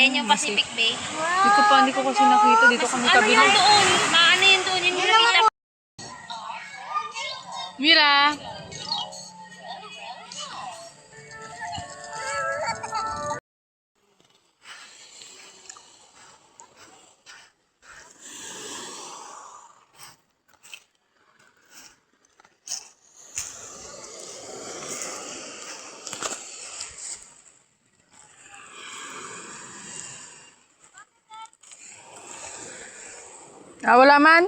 Ayan yung Pacific Bay. Hindi ko kasi nakita. Dito kami Ano kabila. yun doon? Maano yun doon? Yung nakita. Mira! Wala man?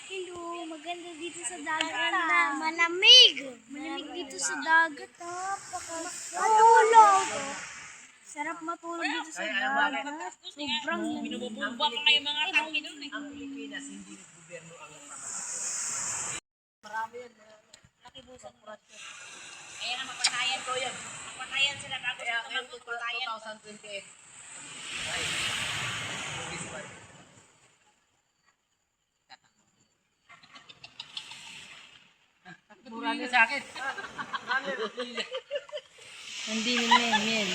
Hello, maganda dito sa dagat. Malamig. Malamig dito sa dagat. Matulog. Sarap matulog dito sa dagat. Sobrang lamig. Binubumba pa kayo mga tangki doon eh. Ang Pilipinas, hindi gobyerno ang nagpapatay. Marami yan. Nakibusan mo. Kaya nga mapatayan ko yan. Mapatayan sila bago sa tumagot. 2028. Ay. Mura niya sa akin. Hindi, men.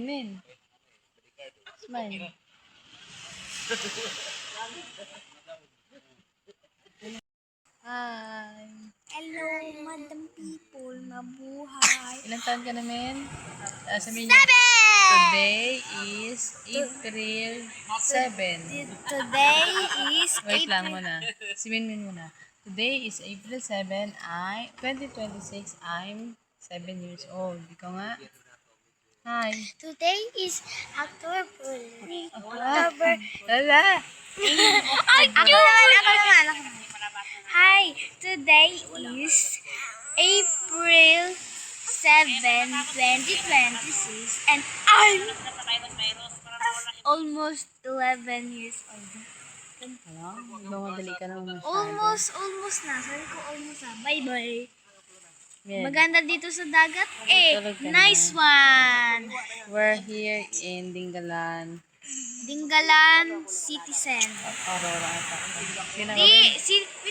Men. Smile. Hi. Hello, madam people. Mabuhay. Ilang taon ka na, men? Sabihin 7! niyo, today is April 7. Today is Wait lang muna. Si Min muna. Today is April 7. 2026. I'm 7 years old. Ikaw nga? Hi. Today is October. Wala. Ako naman. Hi, today is April 7, 2026, and I'm almost 11 years old. Ano? Mamadali ka naman masyado. Almost na. Sabi ko almost na. Bye-bye. Yan. Maganda dito sa dagat. Tulog ka na. Nice one. We're here in Dingalan. Dingalan City Center. Aurora ata.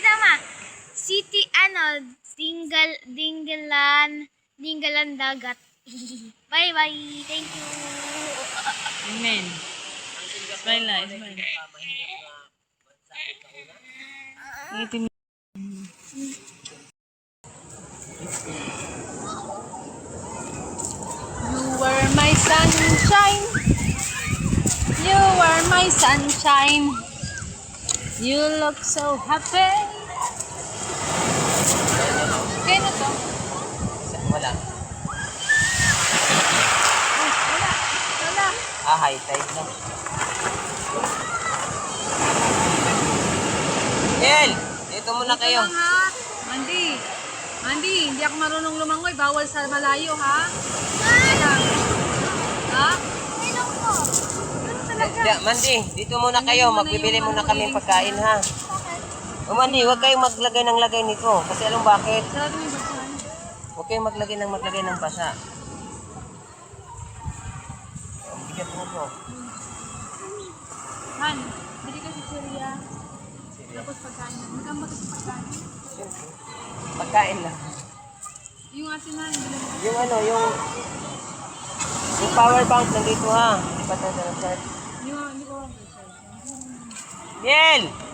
Tama. City, Dingalan dagat. Bye-bye. Thank you. Amen. Smile na, smile. 18. You were my sunshine. You were my sunshine. You look so happy. Kaya na to? Wala. Wala. High tide na. Yel! Dito muna kayo. Lang, ha? Mandy, hindi ako marunong lumangoy. Bawal sa malayo, ha? Ha? Ilong ko. Ano talaga? Mandy, dito muna kayo. Magbibili muna kami pagkain, ha? O Mandy, huwag kayong maglagay ng lagay nito. Kasi alam bakit? Sarado mo yung basahan. Huwag kayong maglagay ng basa. Bigat mo to. Han, bili ka si Syria. Tapos pagkain. Magkama ka sa pagkain. Siyempre. Pagkain lang. Yung asinan, bili mo. Yung ano, yung power bank nandito ha. Hindi pa tayo na-charge. Hindi ko alam.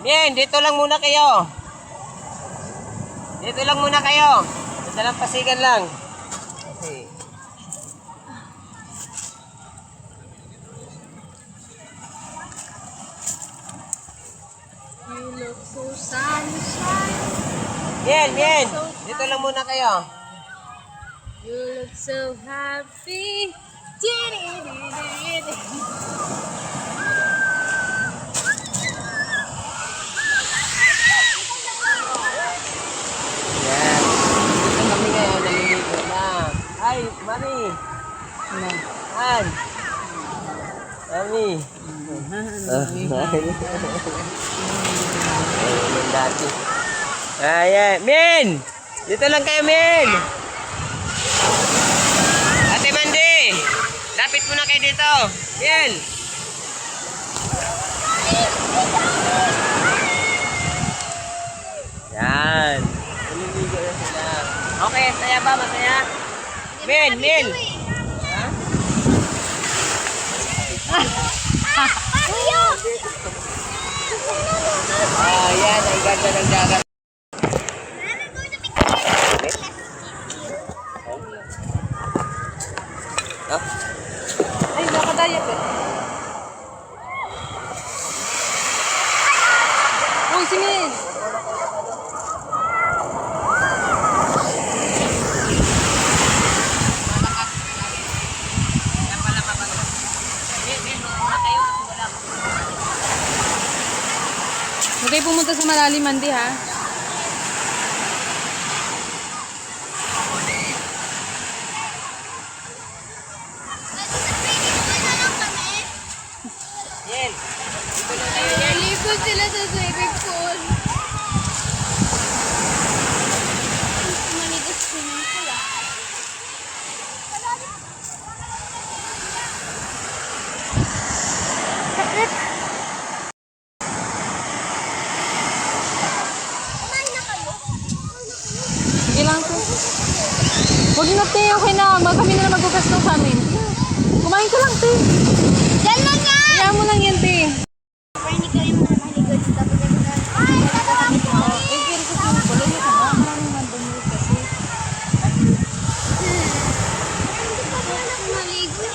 Miel, dito lang muna kayo. Dito lang muna kayo. Sa dalampasigan lang. Okay. You look so sunshine. Miel, dito lang muna kayo. You look so happy. Yan. Dito kami ngayon, naliligo na. Ay, Mami. Han. Mami. Ayun dati. Ayan. Min! Dito lang kayo, Min! Ate Mandy! Lapit muna kayo dito. Min! Yan. Naliligo na sila. Okay, saya ba? Masaya? Min! Ha? Ah, yan. Ang ganda ng dagat. Ah? Ay, nakadaya ka. Uy, si Min! Huwag kayo pumunta sa malalim, Mandy, ha? Yan. Dito lang kayo, yan. Nalipod sila sa swimming pool. Maligas swimming pool ah. Kumain na kayo? Sige lang, te. Huwag na, te. Okay na. Kami na magbukas ng sa amin. Kumain ka lang, te. Diyan lang yan! Kaya mo lang yan, te. Pero hindi kayo muna maligas. Tapos ay, dalawa ko! Eh, pero sa swimming pool, ayun ka na. Maraming mandumuli kasi. Hindi pa ba maligo?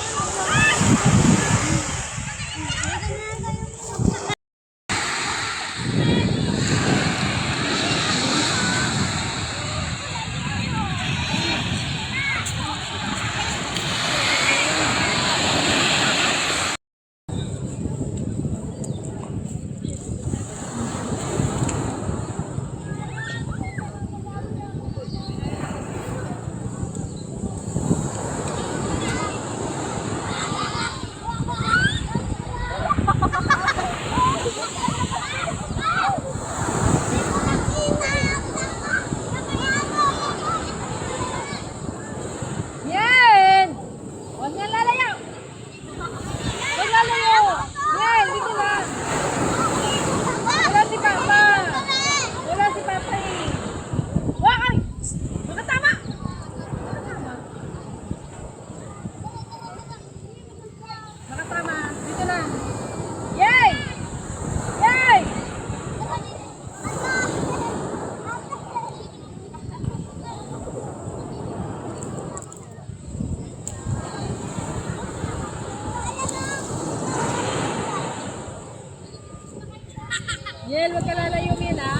Yel, wag ka lalayo min ha.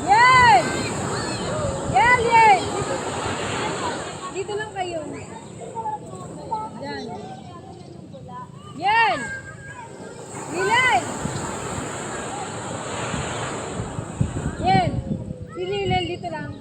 Yel! Yel, Yel! Dito lang kayo. Diyan. Yan! Lilay! Yan! Si Lilay dito lang.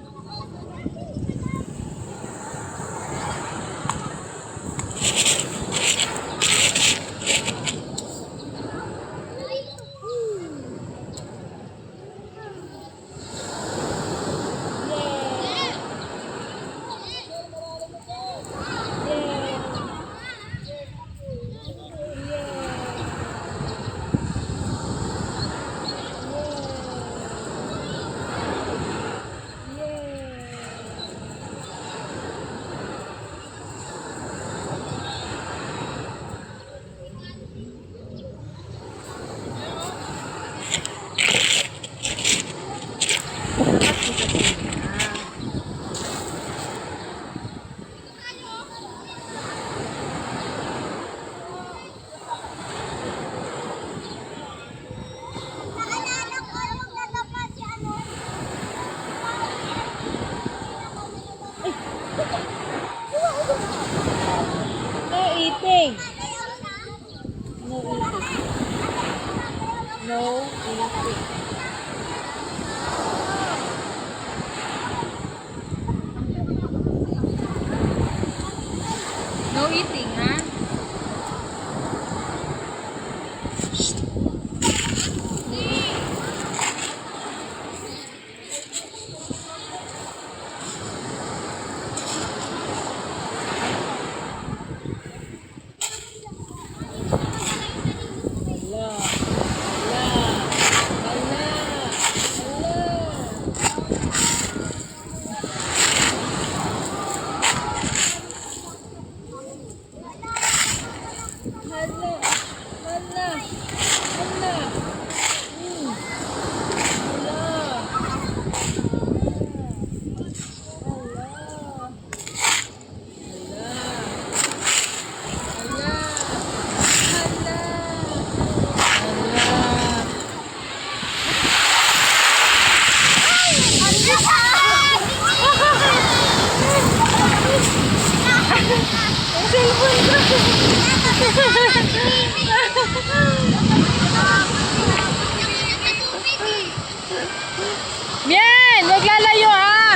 No eating. No eating. No eating. No eating, ha? Bien, wag lalayo ha.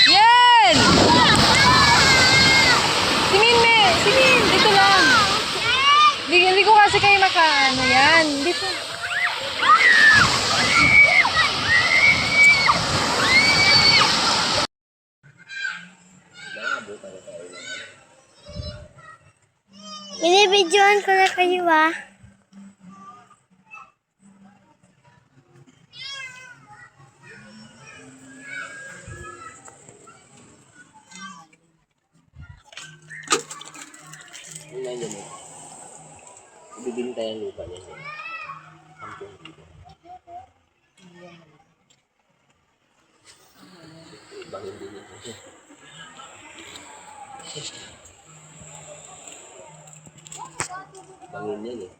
Bien. Simin, dito lang. Hindi ko kasi kayo makaano yan. Dito. Binibidyoan ko na kayo ah. Yun lang yun eh. Ibibinta yung lupa niya yun. 10,000. Ibang hindi niya. Bangin yan eh.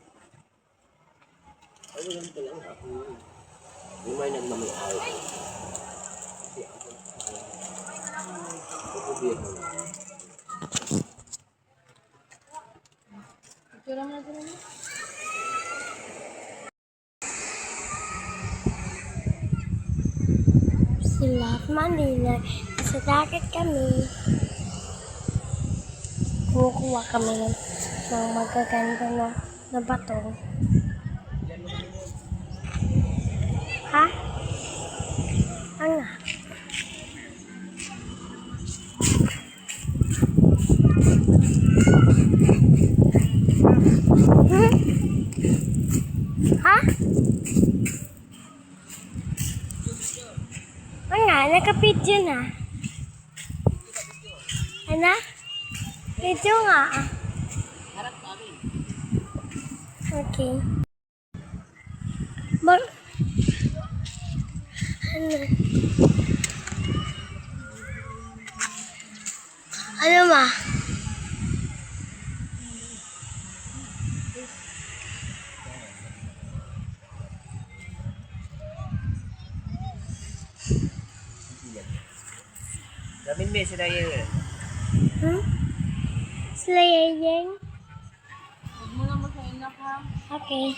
Ano lang pa lang ha? Yung may nagmamay-ari. Kasi ako gobyerno na. Sila Manila. Sa dagat kami. Kumukuha kami ng magaganda na bato. Ha? Ano? Ha? Ano? Nakapidyo na. Video nga. Harap kami. Okay. Ano? Ano ma? Gamin mo sila yun. Hmm? Sila yayeng? Huwag mo na magkainak ha. Okay.